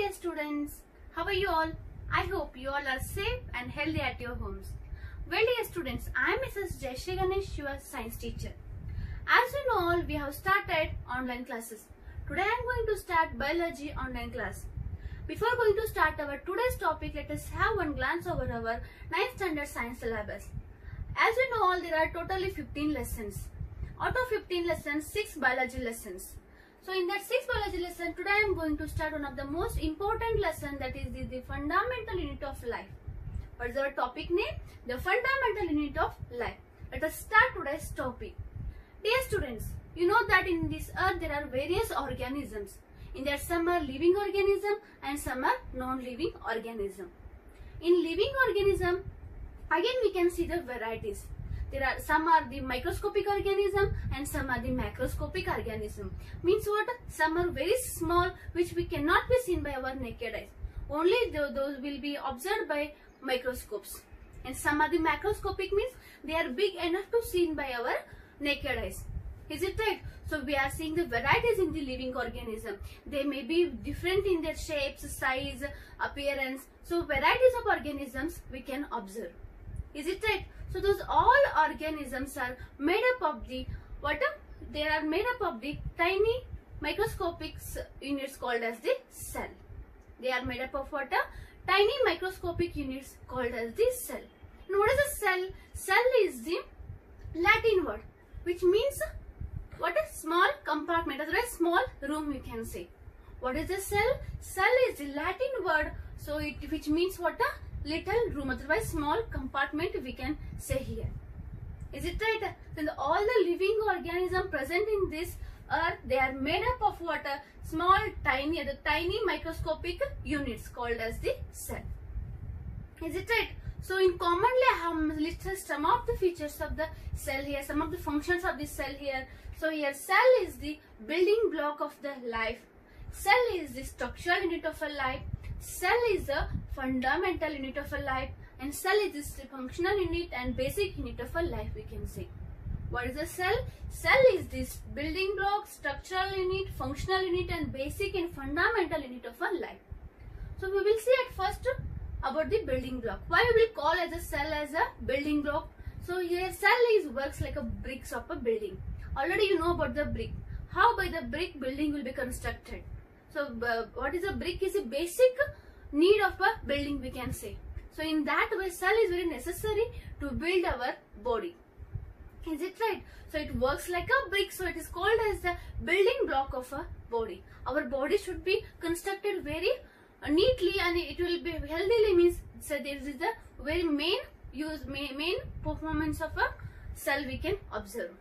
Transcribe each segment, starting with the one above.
dear students, how are you all? I hope you all are safe and healthy at your homes. Well dear students, I am Mrs. Jayashree Ganesh, your science teacher. As you know all, we have started online classes. Today I am going to start biology online class. Before going to start our today's topic, let us have one glance over our 9th standard science syllabus. As you know all, there are totally 15 lessons. Out of 15 lessons, 6 biology lessons. So in that 6th biology lesson, today I am going to start one of the most important lesson, that is the fundamental unit of life. What is our topic name? The fundamental unit of life. Let us start today's topic. Dear students, you know that in this earth there are various organisms. In that some are living organism and some are non-living organism. In living organism, again we can see the varieties. Some are the microscopic organism and some are the macroscopic organism. Means what? Some are very small, which we cannot be seen by our naked eyes. Only those will be observed by microscopes. And some are the macroscopic, means they are big enough to seen by our naked eyes. Is it right? So we are seeing the varieties in the living organism. They may be different in their shapes, size, appearance. So varieties of organisms we can observe. Is it right? So those all organisms are made up of the what? They are made up of the tiny microscopic units called as the cell. They are made up of what? Tiny microscopic units called as the cell. And what is a cell? Cell is the Latin word which means what? A small compartment, or a small room you can say. What is a cell? Cell is the Latin word, so which means what? A little room, otherwise small compartment we can say here. Is it right? Then all the living organisms present in this earth, they are made up of what? A small tiny microscopic units called as the cell. Is it right? So in commonly I have listed some of the features of the cell here, some of the functions of the cell here. So here cell is the building block of the life. Cell is the structural unit of a life. Cell is the fundamental unit of a life, and cell is the functional unit and basic unit of a life we can say. What is a cell? Cell is this building block, structural unit, functional unit and basic and fundamental unit of a life. So we will see at first about the building block. Why we will call as a cell as a building block? So here cell works like a bricks of a building. Already you know about the brick. How by the brick building will be constructed. So what is a brick? Is a basic need of a building we can say. So in that way cell is very necessary to build our body. Is it right? So it works like a brick, so it is called as the building block of a body. Our body should be constructed very neatly and it will be healthily, means so this is the very main performance of a cell we can observe.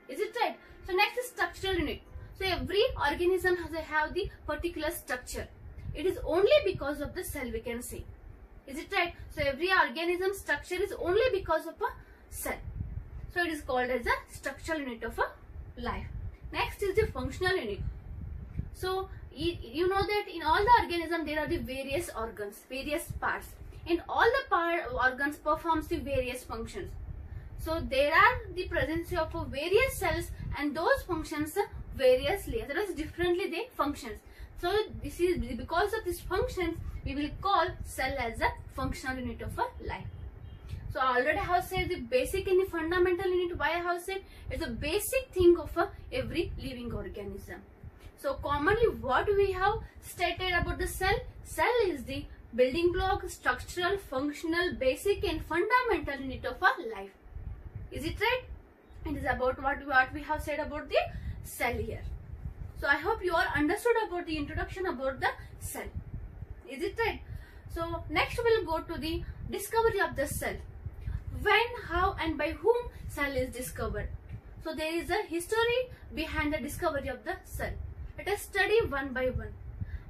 Is it right? So next is structural unit. So every organism has the particular structure. It is only because of the cell we can see. Is it right? So every organism structure is only because of a cell. So it is called as a structural unit of a life. Next is the functional unit. So you know that in all the organism there are the various organs, various parts. And all the organs performs the various functions. So there are the presence of various cells and those functions variously, otherwise differently they functions. So this is because of these functions we will call cell as a functional unit of a life. So I already have said the basic and the fundamental unit. Why I have said it's a basic thing of every living organism. So commonly what we have stated about the cell? Cell is the building block, structural, functional, basic and fundamental unit of a life. Is it right? It is about what we have said about the cell here. So I hope you all understood about the introduction about the cell. Is it right? So next we will go to the discovery of the cell. When, how and by whom cell is discovered. So there is a history behind the discovery of the cell. Let us study one by one.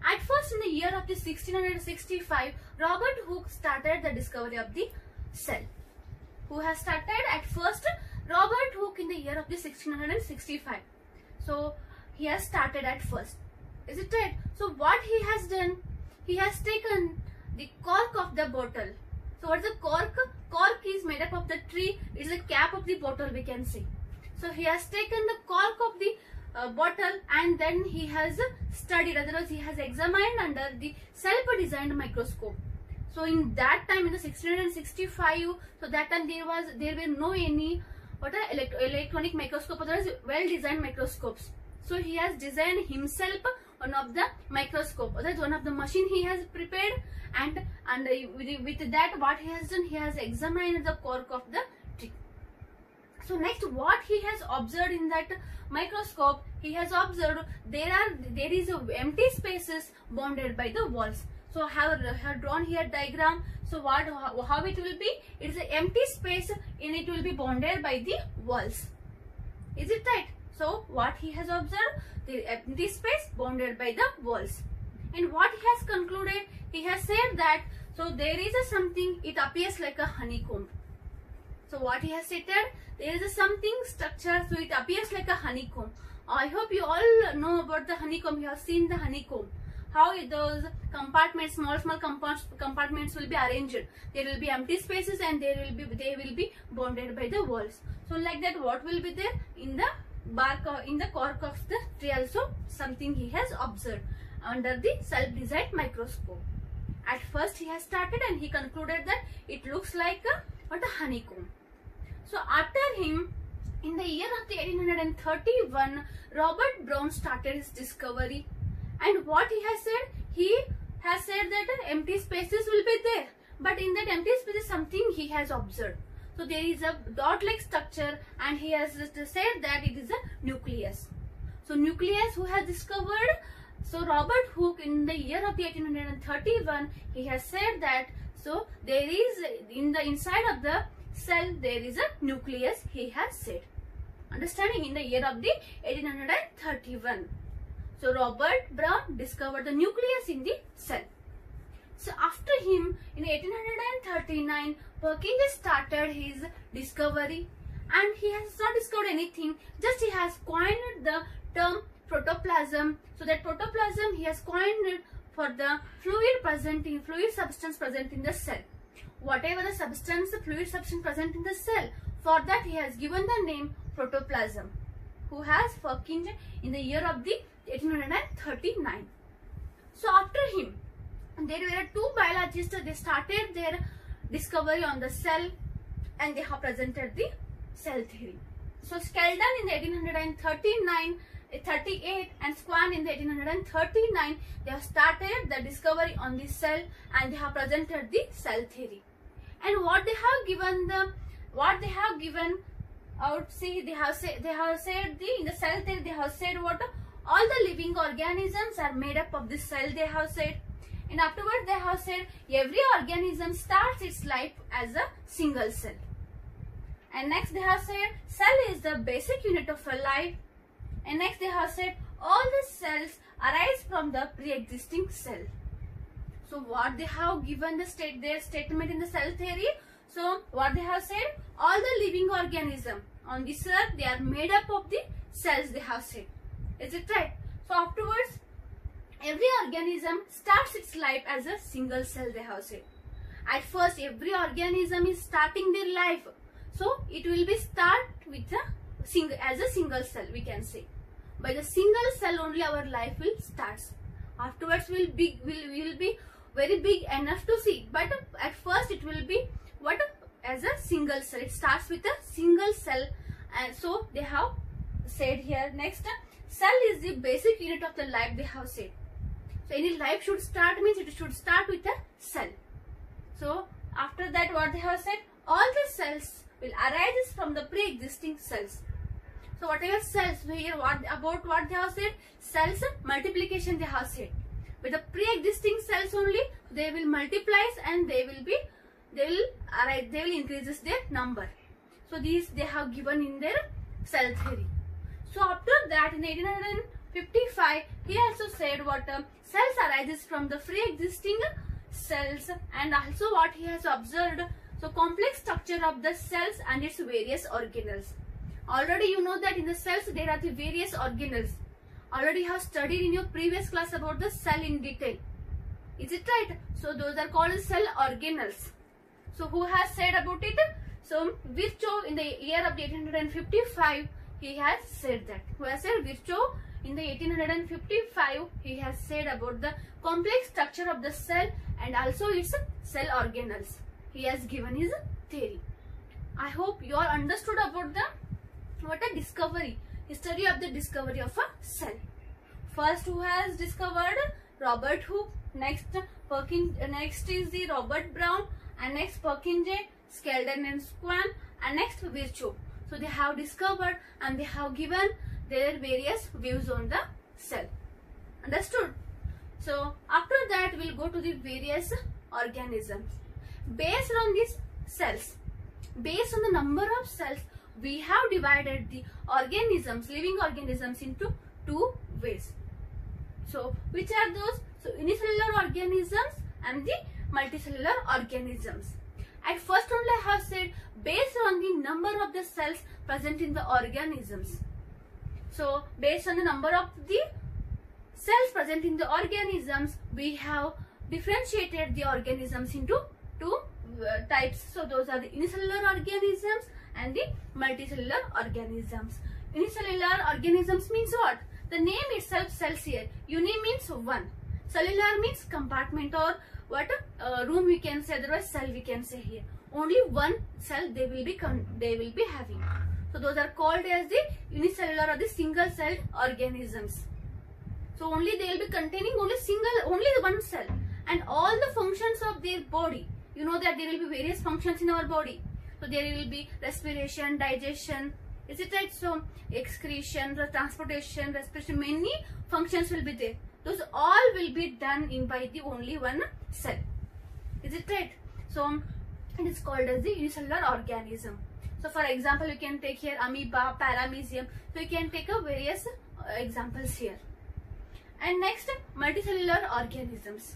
At first in the year of the 1665, Robert Hooke started the discovery of the cell. Who has started at first? Robert Hooke in the year of the 1665. So he has started at first. Is it right? So what he has done? He has taken the cork of the bottle. So what is the cork? Cork is made up of the tree. It is the cap of the bottle we can say. So he has taken the cork of the bottle, and then he has studied, otherwise he has examined under the self-designed microscope. So in that time, in the 1665, so that time there were no any electronic microscope, otherwise well-designed microscopes. So he has designed himself one of the microscope, otherwise one of the machine he has prepared, and with that what he has done, he has examined the cork of the tree. So next, what he has observed in that microscope, he has observed there is empty spaces bounded by the walls. So I have drawn here diagram. So how it will be? It is an empty space and it will be bounded by the walls. Is it right? So what he has observed? The empty space bounded by the walls. And what he has concluded? He has said that so there is a something, it appears like a honeycomb. So what he has stated, there is a something structure, so it appears like a honeycomb. I hope you all know about the honeycomb. You have seen the honeycomb. How those compartments, small compartments will be arranged. There will be empty spaces and they will be bounded by the walls. So like that, what will be there in the bark, in the cork of the tree also something he has observed under the self-designed microscope. At first he has started and he concluded that it looks like a honeycomb. So after him, in the year of the 1831, Robert Brown started his discovery. And what he has said that empty spaces will be there, but in that empty spaces something he has observed. So there is a dot-like structure, and he has said that it is a nucleus. So nucleus, who has discovered? So Robert Hooke, in the year of the 1831, he has said that so there is in the inside of the cell there is a nucleus, he has said. Understanding? In the year of the 1831. So Robert Brown discovered the nucleus in the cell. So after him, in 1839, Perkins started his discovery, and he has not discovered anything, just he has coined the term protoplasm. So that protoplasm he has coined it for the fluid substance present in the cell. Whatever the substance, the fluid substance present in the cell, for that he has given the name protoplasm. Who has Perkins in the year of the 1839. So after him, there were two biologists. They started their discovery on the cell, and they have presented the cell theory. So Skeldon in the 1838 and Swan in the 1839, they have started the discovery on the cell, and they have presented the cell theory. And what they have given out, see, they have said in the cell theory, they have said what all the living organisms are made up of this cell, they have said. And afterwards they have said every organism starts its life as a single cell. And next they have said cell is the basic unit of a life. And next they have said all the cells arise from the pre-existing cell. So what they have given their statement in the cell theory. So what they have said, all the living organism on this earth, they are made up of the cells, they have said. Is it right? So afterwards, every organism starts its life as a single cell, they have said. At first, every organism is starting their life. So it will be start with as a single cell, we can say. By the single cell only our life will start. Afterwards will be very big enough to see. But at first it will be what? As a single cell. It starts with a single cell. And so they have said here. Next, cell is the basic unit of the life, they have said. So any life should start means it should start with a cell. So after that what they have said, all the cells will arise from the pre-existing cells. So whatever cells here, what they have said, cells multiplication they have said. With the pre-existing cells only, they will multiply and they will increase their number. So these they have given in their cell theory. So after that, in 1855, he also said what cells arises from the pre-existing cells, and also what he has observed, so complex structure of the cells and its various organelles. Already you know that in the cells there are the various organelles. Already you have studied in your previous class about the cell in detail. Is it right? So those are called cell organelles. So who has said about it? So Virchow in the year of 1855, he has said that. Who has said? Virchow in the 1855 he has said about the complex structure of the cell and also its cell organelles. He has given his theory. I hope you all understood about the discovery, history of the discovery of a cell. First, who has discovered? Robert Hooke. Next, next is the Robert Brown, and next Perkinje, Skeldon and Swan, and next Virchow. So they have discovered and they have given their various views on the cell. Understood? So after that we will go to the various organisms. Based on these cells, based on the number of cells, we have divided the organisms, living organisms, into two ways. So which are those? So unicellular organisms and the multicellular organisms. At first only I have said based on the number of the cells present in the organisms. So based on the number of the cells present in the organisms, we have differentiated the organisms into two types. So those are the unicellular organisms and the multicellular organisms. Unicellular organisms means what? The name itself tells here. Uni means one. Cellular means compartment or what room we can say, otherwise cell we can say here. Only one cell they will be having. So those are called as the unicellular or the single celled organisms. So only they will be containing only one cell and all the functions of their body. You know that there will be various functions in our body. So there will be respiration, digestion, is it right? So excretion, transportation, respiration, many functions will be there. Those all will be done in by the only one cell. Is it right? So it is called as the unicellular organism. So for example, you can take here amoeba, paramecium. So you can take a various examples here. And next, multicellular organisms.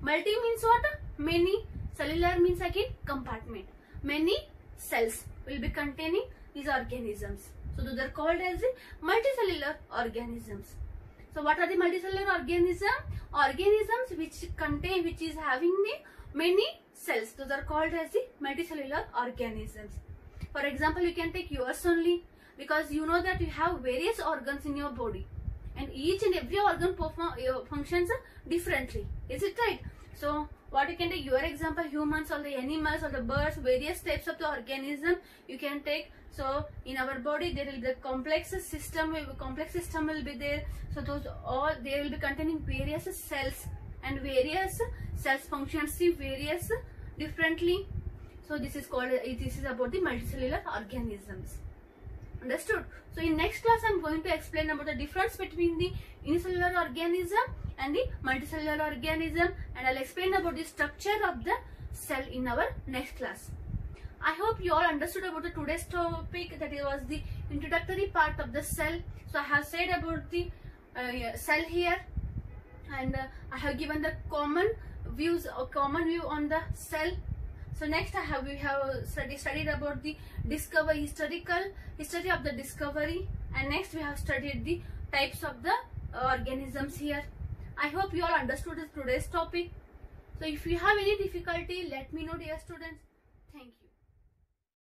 Multi means what? Many. Cellular means again compartment. Many cells will be containing these organisms. So those are called as the multicellular organisms. So what are the multicellular organisms? Organisms which is having the many cells. Those are called as the multicellular organisms. For example, you can take yours only, because you know that you have various organs in your body and each and every organ functions differently. Is it right? So what you can take your example, humans or the animals or the birds, various types of the organism you can take. So in our body there will be the complex system will be there. So those all they will be containing various cells and various cells functions various differently. So this is about the multicellular organisms. Understood? So in next class I am going to explain about the difference between the unicellular organism and the multicellular organism, and I will explain about the structure of the cell in our next class. I hope you all understood about the today's topic, that it was the introductory part of the cell. So I have said about the cell here, and I have given the common view on the cell. So next we have studied about the history of the discovery, and next we have studied the types of the organisms here. I hope you all understood today's topic. So if you have any difficulty, let me know, dear students. Thank you.